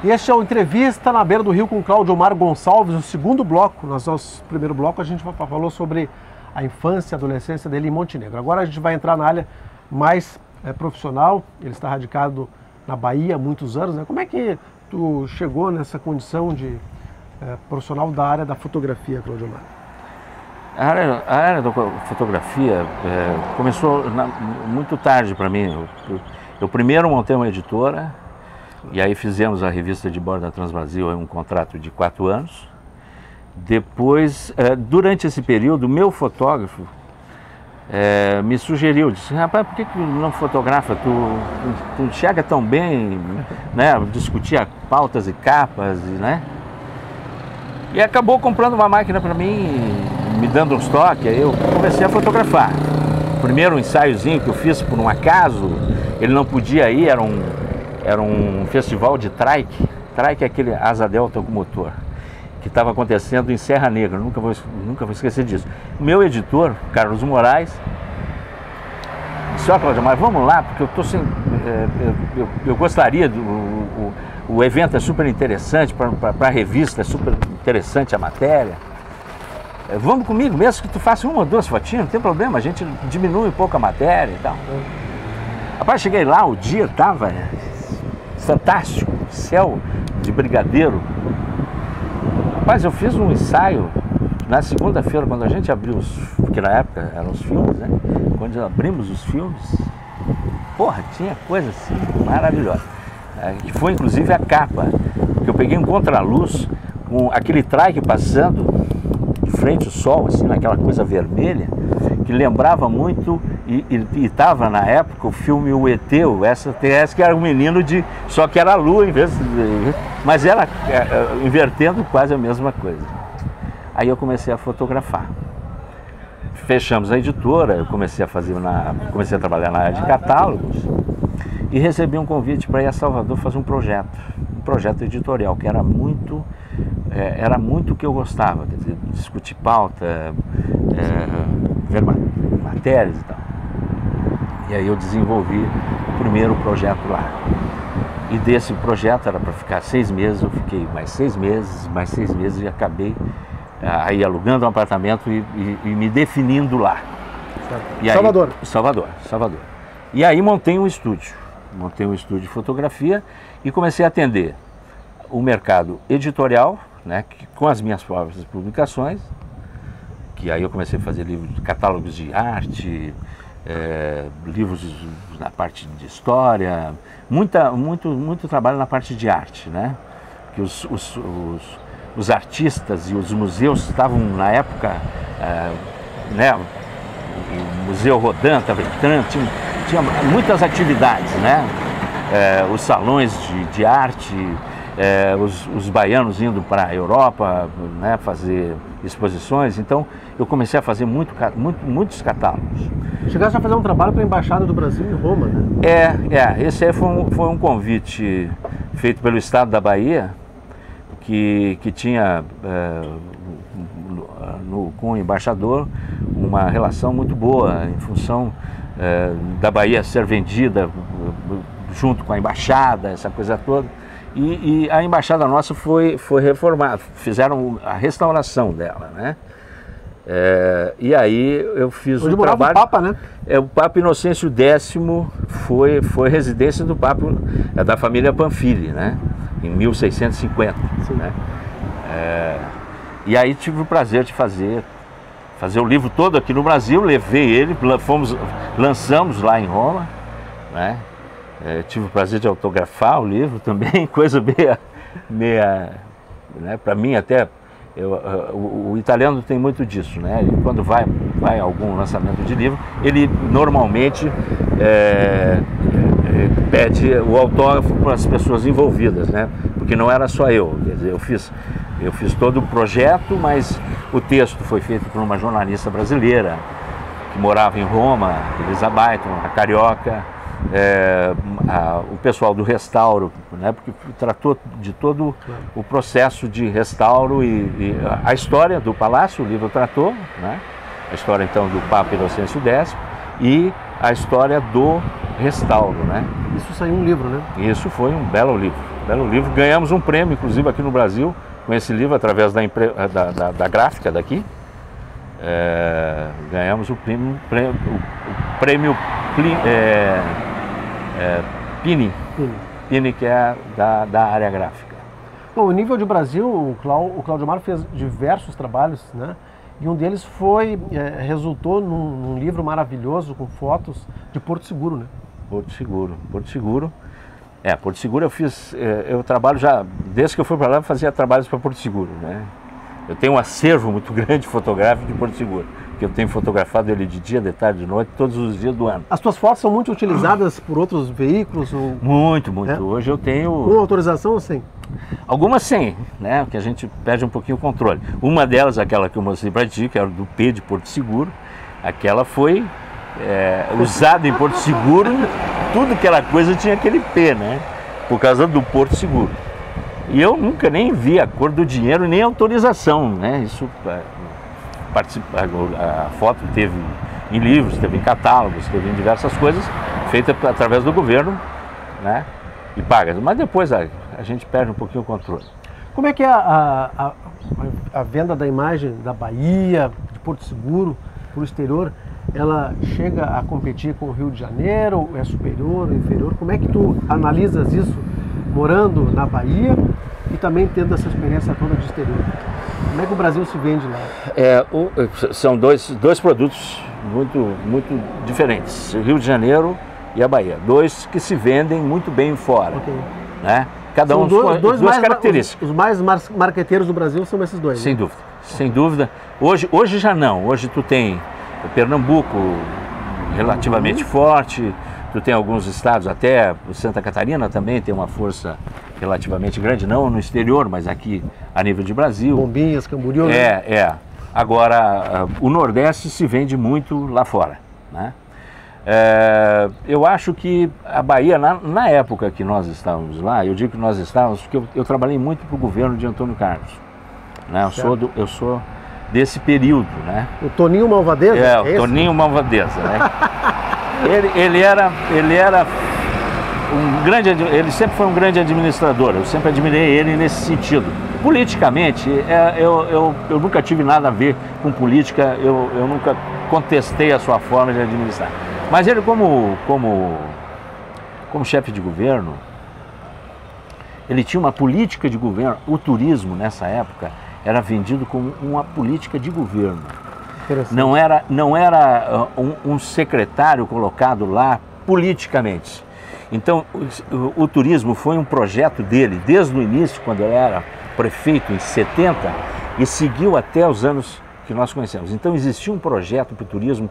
E este é o Entrevista na Beira do Rio com Cláudio Omar Gonçalves, o segundo bloco. No nosso primeiro bloco a gente falou sobre a infância e adolescência dele em Montenegro. Agora a gente vai entrar na área mais profissional. Ele está radicado na Bahia há muitos anos, né? Como é que tu chegou nessa condição de profissional da área da fotografia, Cláudio Omar? A área da fotografia começou muito tarde para mim. Eu primeiro montei uma editora. E aí fizemos a revista de bordo da Transbrasil, um contrato de 4 anos. Depois, durante esse período, o meu fotógrafo me sugeriu, disse, rapaz, por que tu não fotografa? Tu chega tão bem, né, discutir pautas e capas, né? E acabou comprando uma máquina para mim, me dando uns toques, aí eu comecei a fotografar. O primeiro ensaiozinho que eu fiz por um acaso, ele não podia ir, era um festival de trike. Trike é aquele asa delta com motor, que estava acontecendo em Serra Negra, nunca vou esquecer disso. O meu editor, Carlos Moraes, disse, ó, Cláudio, mas vamos lá, porque eu estou sem... eu gostaria, o evento é super interessante, para a revista é super interessante a matéria. Vamos comigo, mesmo que tu faça 1 ou 2 fotinhas, não tem problema, a gente diminui um pouco a matéria e tal. Rapaz, cheguei lá, o dia estava fantástico, céu de brigadeiro. Rapaz, eu fiz um ensaio na segunda-feira, quando a gente abriu porque na época eram os filmes, né? Quando abrimos os filmes, porra, tinha coisa assim maravilhosa. Que foi inclusive a capa, que eu peguei um contraluz com aquele trike passando de frente ao sol, assim, naquela coisa vermelha, que lembrava muito, e estava na época o filme O ET, o extraterrestre, que era um menino só que era a lua em vez de... Mas era invertendo quase a mesma coisa. Aí eu comecei a fotografar. Fechamos a editora, eu comecei a trabalhar na área de catálogos e recebi um convite para ir a Salvador fazer um projeto editorial, que era muito o que eu gostava, quer dizer, discutir pauta, ver matérias e tal. E aí eu desenvolvi o primeiro projeto lá. E desse projeto era para ficar 6 meses, eu fiquei mais 6 meses e acabei aí alugando um apartamento e me definindo lá. E aí, Salvador. E aí montei um estúdio de fotografia e comecei a atender o mercado editorial, né, com as minhas próprias publicações, que aí eu comecei a fazer catálogos de arte, livros na parte de história, muito trabalho na parte de arte, né? Que os artistas e os museus estavam na época, né? O Museu Rodin estava entrando, tinha muitas atividades, né? Os salões de arte, os baianos indo para a Europa, né, fazer exposições. Então eu comecei a fazer muitos catálogos. Chegaste a fazer um trabalho para a Embaixada do Brasil em Roma, né? Esse aí foi um convite feito pelo Estado da Bahia, que tinha com o embaixador uma relação muito boa, em função da Bahia ser vendida junto com a embaixada, essa coisa toda. E a embaixada nossa foi reformada, fizeram a restauração dela, né? E aí eu fiz um trabalho... o Papa, né? O Papa Inocêncio X foi residência do Papa, da família Pamphili, né? Em 1650, né? E aí tive o prazer de fazer o livro todo aqui no Brasil, levei ele, lançamos lá em Roma, né? Tive o prazer de autografar o livro também, coisa meia né? Para mim até, o italiano tem muito disso, né? Ele, quando vai a algum lançamento de livro, ele normalmente pede o autógrafo para as pessoas envolvidas, né? Porque não era só eu, quer dizer, eu fiz todo o projeto, mas o texto foi feito por uma jornalista brasileira que morava em Roma, Elisa Baiton, a carioca, o pessoal do restauro, né, porque tratou de todo o processo de restauro e a história do palácio, o livro tratou, né, a história então do Papa Inocêncio X e a história do restauro, né. Isso saiu um livro, né? Isso foi um belo livro, Ganhamos um prêmio, inclusive aqui no Brasil, com esse livro, através da gráfica daqui. Ganhamos o prêmio Pini, que é da área gráfica. Bom, o nível de Brasil, o Cláudio Amaro fez diversos trabalhos, né? E um deles resultou num livro maravilhoso com fotos de Porto Seguro, né? Porto Seguro. Porto Seguro eu trabalho já, desde que eu fui para lá, eu fazia trabalhos para Porto Seguro, né? Eu tenho um acervo muito grande fotográfico de Porto Seguro, que eu tenho fotografado ele de dia, de tarde, de noite, todos os dias do ano. As tuas fotos são muito utilizadas por outros veículos? Muito. Hoje eu tenho... Com autorização ou sem? Algumas sem, né? Que a gente perde um pouquinho o controle. Uma delas, aquela que eu mostrei para ti, que era do P de Porto Seguro, aquela foi usada em Porto Seguro, tudo aquela coisa tinha aquele P, né? Por causa do Porto Seguro. E eu nunca nem vi a cor do dinheiro, nem autorização, né? Isso, a foto teve em livros, teve em catálogos, teve em diversas coisas, feita através do governo, né? E pagas. Mas depois a gente perde um pouquinho o controle. Como é que é a venda da imagem da Bahia, de Porto Seguro, para o exterior? Ela chega a competir com o Rio de Janeiro? É superior, inferior? Como é que tu analisas isso morando na Bahia e também tendo essa experiência toda de exterior? Como é que o Brasil se vende lá? São dois produtos muito diferentes, o Rio de Janeiro e a Bahia. Dois que se vendem muito bem fora, né? Cada são um com duas características. Os mais marqueteiros do Brasil são esses dois, sem né? dúvida, sem dúvida. Hoje já não, hoje tu tem Pernambuco relativamente forte, tu tem alguns estados, até Santa Catarina também tem uma força relativamente grande, não no exterior, mas aqui a nível de Brasil. Bombinhas, Camboriú. Agora, o Nordeste se vende muito lá fora, né? Eu acho que a Bahia, na época que nós estávamos lá, eu digo que nós estávamos porque eu trabalhei muito para o governo de Antônio Carlos, né? Eu sou desse período, né? O Toninho Malvadeza? O Toninho Malvadeza, né? ele era um grande, ele sempre foi um grande administrador, eu sempre admirei ele nesse sentido. Politicamente, eu nunca tive nada a ver com política, eu nunca contestei a sua forma de administrar. Mas ele como chefe de governo, ele tinha uma política de governo. O turismo nessa época era vendido como uma política de governo. Não era um secretário colocado lá politicamente. Então o turismo foi um projeto dele desde o início, quando ele era prefeito em 70, e seguiu até os anos que nós conhecemos. Então existia um projeto para o turismo,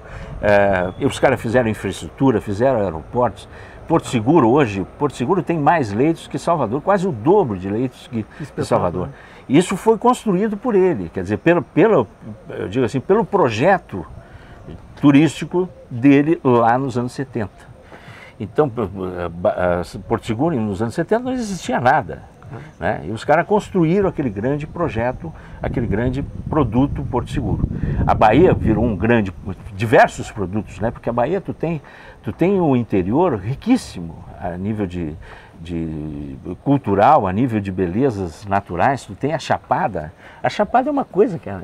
os caras fizeram infraestrutura, fizeram aeroportos. Porto Seguro tem mais leitos que Salvador, quase o dobro de leitos que Salvador. Isso foi construído por ele, quer dizer, eu digo assim, pelo projeto turístico dele lá nos anos 70. Então, Porto Seguro, nos anos 70, não existia nada, né? E os caras construíram aquele grande projeto, aquele grande produto Porto Seguro. A Bahia virou diversos produtos, né? Porque a Bahia tu tem o interior riquíssimo a nível de cultural, a nível de belezas naturais. Tu tem a Chapada. A Chapada é uma coisa que é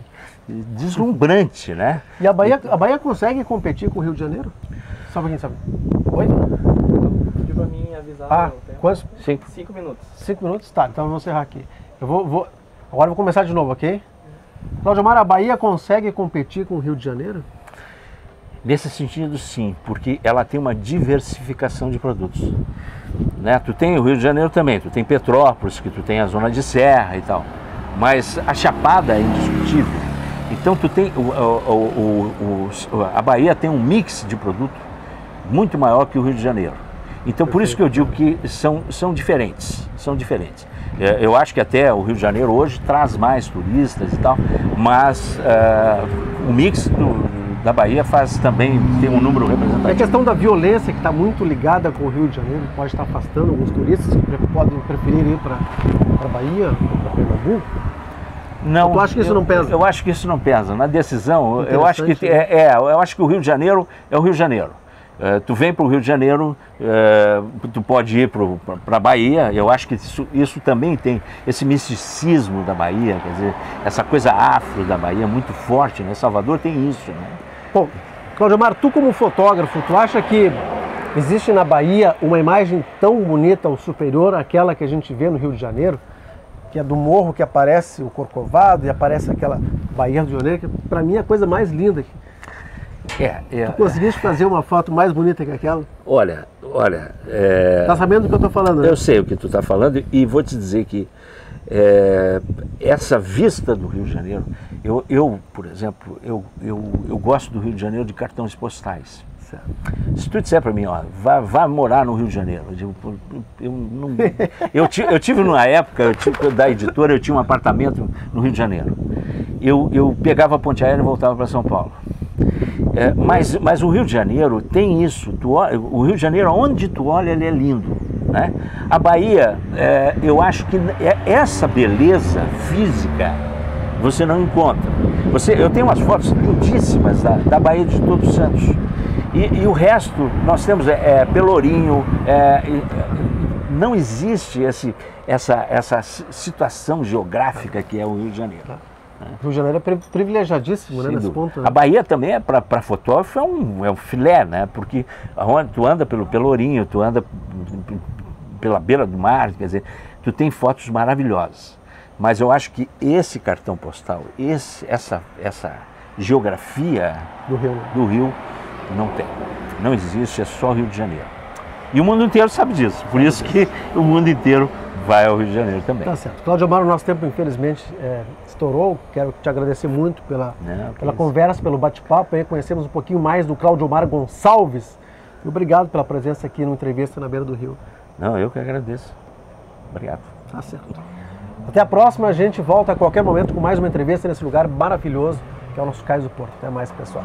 deslumbrante, né? E a Bahia consegue competir com o Rio de Janeiro? Só pra quem sabe. Oi? Pediu pra mim avisar o tempo. Quantos? 5 minutos. 5 minutos? Tá, então eu vou encerrar aqui. Agora eu vou começar de novo, ok? Cláudio Amaro, a Bahia consegue competir com o Rio de Janeiro? Nesse sentido, sim, porque ela tem uma diversificação de produtos, né? Tu tem o Rio de Janeiro também, tu tem Petrópolis, que tu tem a zona de serra e tal, mas a Chapada é indiscutível. Então tu tem a Bahia tem um mix de produto muito maior que o Rio de Janeiro. Então por isso que eu digo que são diferentes, Eu acho que até o Rio de Janeiro hoje traz mais turistas e tal, mas o mix da Bahia tem um número representativo. É a questão da violência que está muito ligada com o Rio de Janeiro, pode estar afastando alguns turistas que podem preferir ir para a Bahia, para Pernambuco. Não, tu acha que isso não pesa? Eu acho que isso não pesa. Na decisão, eu acho que o Rio de Janeiro é o Rio de Janeiro. Tu vem para o Rio de Janeiro, tu pode ir para a Bahia. Eu acho que isso também tem esse misticismo da Bahia, quer dizer, essa coisa afro da Bahia muito forte, né? Salvador tem isso, né? Bom, Claudiomar, tu como fotógrafo, tu acha que existe na Bahia uma imagem tão bonita ou superior àquela que a gente vê no Rio de Janeiro? Que é do morro que aparece o Corcovado e aparece aquela Baía do Rio de Janeiro, que para mim é a coisa mais linda. Tu conseguiste fazer uma foto mais bonita que aquela? Olha... Tá sabendo do que eu estou falando, né? Eu sei o que tu está falando e vou te dizer que essa vista do Rio de Janeiro, eu por exemplo, eu gosto do Rio de Janeiro de cartões postais. Se tu disser para mim, ó, vá morar no Rio de Janeiro, eu tive numa época, da editora, eu tinha um apartamento no Rio de Janeiro. Eu pegava a ponte aérea e voltava para São Paulo. Mas o Rio de Janeiro tem isso. O Rio de Janeiro, onde tu olha, ele é lindo, né? A Bahia, eu acho que essa beleza física você não encontra. Eu tenho umas fotos lindíssimas da Baía de Todos os Santos. E o resto, nós temos Pelourinho, não existe essa situação geográfica que é o Rio de Janeiro. O Rio de Janeiro é privilegiadíssimo, né, nesse ponto, né? A Bahia também, para fotógrafo, é um filé, né? Porque tu anda pelo Pelourinho, tu anda pela beira do mar, quer dizer, tu tem fotos maravilhosas. Mas eu acho que esse cartão postal, essa geografia do Rio não tem. Não existe, é só Rio de Janeiro. E o mundo inteiro sabe disso, por isso que o mundo inteiro vai ao Rio de Janeiro também. Tá certo. Claudiomar, o nosso tempo infelizmente estourou. Quero te agradecer muito pela conversa, pelo bate-papo. Conhecemos um pouquinho mais do Claudiomar Gonçalves. E obrigado pela presença aqui no Entrevista na Beira do Rio. Não, eu que agradeço. Obrigado. Tá certo. Até a próxima, a gente volta a qualquer momento com mais uma entrevista nesse lugar maravilhoso que é o nosso Cais do Porto. Até mais, pessoal.